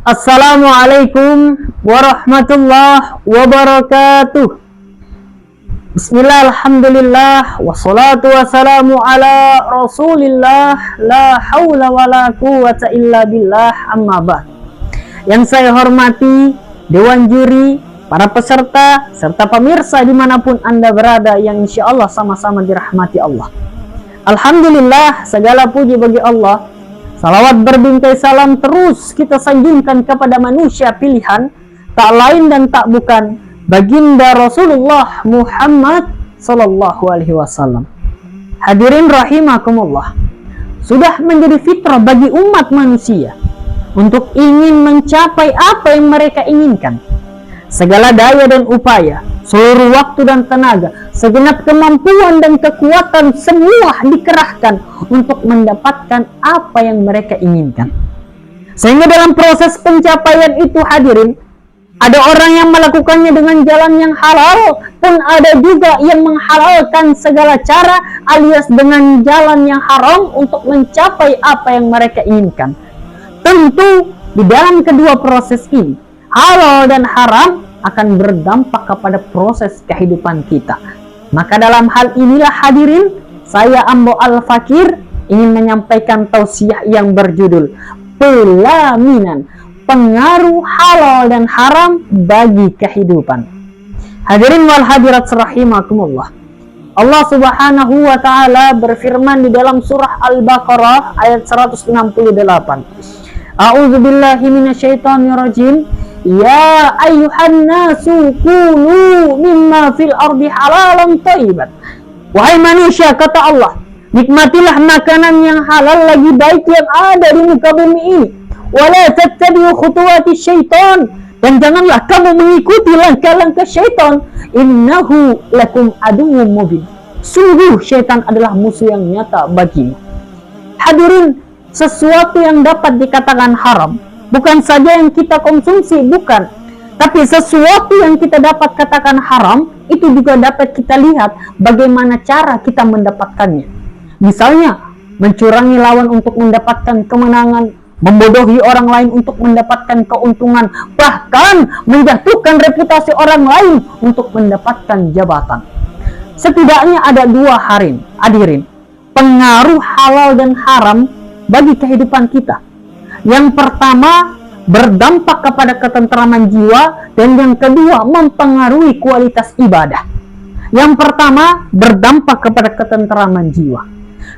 Assalamualaikum warahmatullahi wabarakatuh. Bismillah, alhamdulillah, wassalatu wassalamu ala rasulillah, la hawla wa la quwata illa billah, amma ba'd. Yang saya hormati Dewan Juri, para peserta, serta pemirsa dimanapun Anda berada yang insya Allah sama-sama dirahmati Allah. Alhamdulillah, segala puji bagi Allah. Salawat berbingkai salam terus kita sanjungkan kepada manusia pilihan, tak lain dan tak bukan baginda Rasulullah Muhammad sallallahu alaihi wasallam. Hadirin rahimakumullah, sudah menjadi fitrah bagi umat manusia untuk ingin mencapai apa yang mereka inginkan. Segala daya dan upaya, seluruh waktu dan tenaga, segenap kemampuan dan kekuatan semua dikerahkan untuk mendapatkan apa yang mereka inginkan. Sehingga dalam proses pencapaian itu hadirin, ada orang yang melakukannya dengan jalan yang halal, pun ada juga yang menghalalkan segala cara alias dengan jalan yang haram untuk mencapai apa yang mereka inginkan. Tentu di dalam kedua proses ini, halal dan haram akan berdampak kepada proses kehidupan kita. Maka dalam hal inilah hadirin, saya Ambo Al-Fakir ingin menyampaikan tausiah yang berjudul Pelaminan, pengaruh halal dan haram bagi kehidupan. Hadirin wal hadirat rahimakumullah, Allah subhanahu wa ta'ala berfirman di dalam surah Al-Baqarah ayat 168. A'udzubillahi minasyaitonirrajim. Ya ayyuhan nasu kulu mimma fil ardi halalan thayyiban. Wahai manusia, kata Allah, nikmatilah makanan yang halal lagi baik yang ada di muka bumi ini. Wala tattabi'u khutuwati syaitan, dan janganlah kamu mengikuti langkah-langkah syaitan. Innahu lakum aduwwum mubin. Sungguh syaitan adalah musuh yang nyata bagimu. Hadirin, sesuatu yang dapat dikatakan haram bukan saja yang kita konsumsi, bukan. Tapi sesuatu yang kita dapat katakan haram, itu juga dapat kita lihat bagaimana cara kita mendapatkannya. Misalnya, mencurangi lawan untuk mendapatkan kemenangan, membodohi orang lain untuk mendapatkan keuntungan, bahkan menjatuhkan reputasi orang lain untuk mendapatkan jabatan. Setidaknya ada dua hadirin, pengaruh halal dan haram bagi kehidupan kita. Yang pertama, berdampak kepada ketentraman jiwa, dan yang kedua, mempengaruhi kualitas ibadah. Yang pertama, berdampak kepada ketentraman jiwa.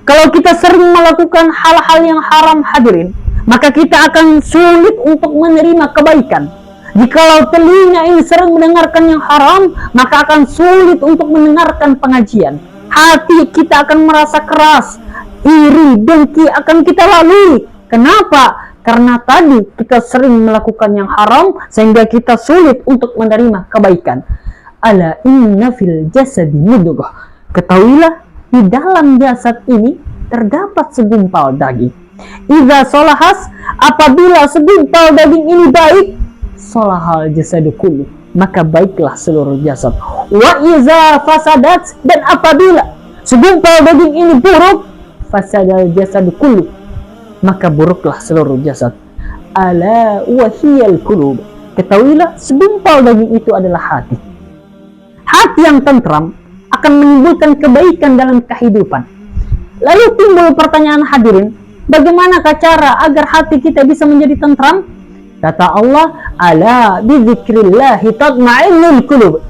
Kalau kita sering melakukan hal-hal yang haram hadirin, maka kita akan sulit untuk menerima kebaikan. Jikalau telinga ini sering mendengarkan yang haram, maka akan sulit untuk mendengarkan pengajian. Hati kita akan merasa keras, iri, dengki akan kita lalui. Kenapa? Karena tadi kita sering melakukan yang haram sehingga kita sulit untuk menerima kebaikan. Ala inna fil jasadi mudghah. Ketahuilah, di dalam jasad ini terdapat segumpal daging. Idza solahas, apabila segumpal daging ini baik, solahal jasadu kullu, maka baiklah seluruh jasad. Wa idza fasadat, dan apabila segumpal daging ini buruk, fasadal jasadu kullu, maka buruklah seluruh jasad. Ala wahiyal qulub. Ketahuilah, segumpal daging itu adalah hati. Hati yang tentram akan menimbulkan kebaikan dalam kehidupan. Lalu timbul pertanyaan hadirin, bagaimanakah cara agar hati kita bisa menjadi tentram? Kata Allah, ala bizikrillahi tatma'innul qulub.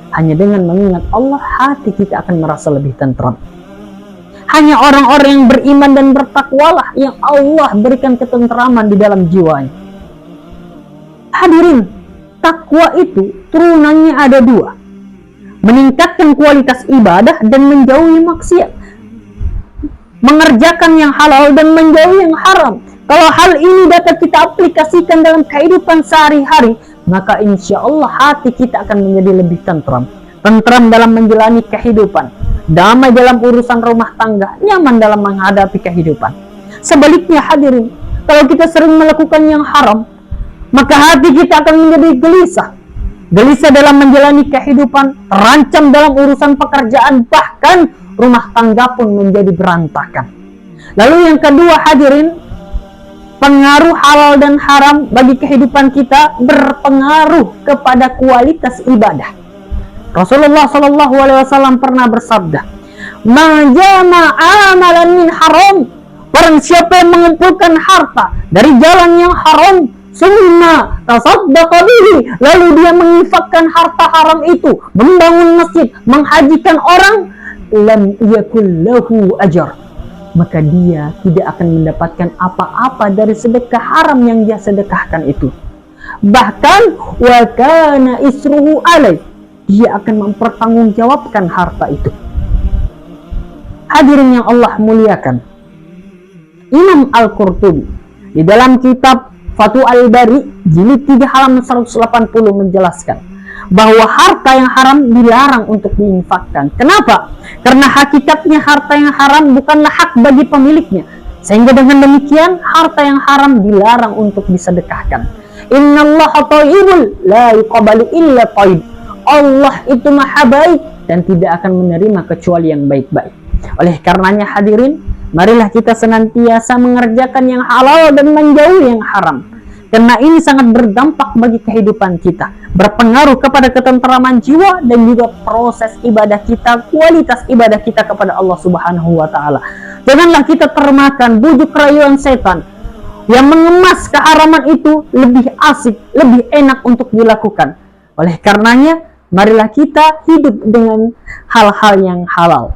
Hanya dengan mengingat Allah, hati kita akan merasa lebih tentram. Hanya orang-orang yang beriman dan bertakwalah yang Allah berikan ketentraman di dalam jiwanya. Hadirin, takwa itu turunannya ada dua. Meningkatkan kualitas ibadah dan menjauhi maksiat. Mengerjakan yang halal dan menjauhi yang haram. Kalau hal ini dapat kita aplikasikan dalam kehidupan sehari-hari, maka insya Allah hati kita akan menjadi lebih tentram. Tentram dalam menjalani kehidupan, damai dalam urusan rumah tangga, nyaman dalam menghadapi kehidupan. Sebaliknya hadirin, kalau kita sering melakukan yang haram, maka hati kita akan menjadi gelisah. Gelisah dalam menjalani kehidupan, terancam dalam urusan pekerjaan, bahkan rumah tangga pun menjadi berantakan. Lalu yang kedua hadirin, pengaruh halal dan haram bagi kehidupan kita berpengaruh kepada kualitas ibadah. Rasulullah Shallallahu Alaihi Wasallam pernah bersabda, "Majama amalan min haram." Barang siapa yang mengumpulkan harta dari jalan yang haram, summa tasaddaqa bihi, lalu dia menginfakkan harta haram itu, membangun masjid, menghajikan orang, lam yakul lahu ajr, maka dia tidak akan mendapatkan apa-apa dari sedekah haram yang dia sedekahkan itu. Bahkan wa kana isruhu alaih, dia akan mempertanggungjawabkan harta itu. Hadirin yang Allah muliakan, Imam Al-Qurtubi di dalam kitab Fathul Bari jilid 3 halaman 180 menjelaskan bahwa harta yang haram dilarang untuk diinfakkan. Kenapa? Karena hakikatnya harta yang haram bukanlah hak bagi pemiliknya. Sehingga dengan demikian harta yang haram dilarang untuk disedekahkan. Innallaha thayyibun la yuqbalu illa thayyib. Allah itu maha baik dan tidak akan menerima kecuali yang baik-baik. Oleh karenanya hadirin, marilah kita senantiasa mengerjakan yang halal dan menjauhi yang haram. Karena ini sangat berdampak bagi kehidupan kita, berpengaruh kepada ketentraman jiwa dan juga proses ibadah kita, kualitas ibadah kita kepada Allah Subhanahu wa taala. Janganlah kita termakan bujuk rayuan setan yang mengemas keharaman itu lebih asik, lebih enak untuk dilakukan. Oleh karenanya, marilah kita hidup dengan hal-hal yang halal.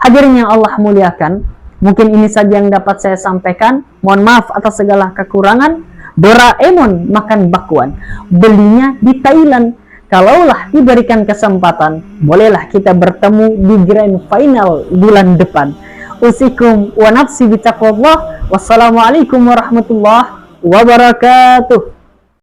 Hadirin yang Allah muliakan, mungkin ini saja yang dapat saya sampaikan. Mohon maaf atas segala kekurangan. Doraemon makan bakwan, belinya di Thailand. Kalaulah diberikan kesempatan, bolehlah kita bertemu di grand final bulan depan. Usikum wa nafsi bitaqwallah. Wassalamualaikum warahmatullahi wabarakatuh.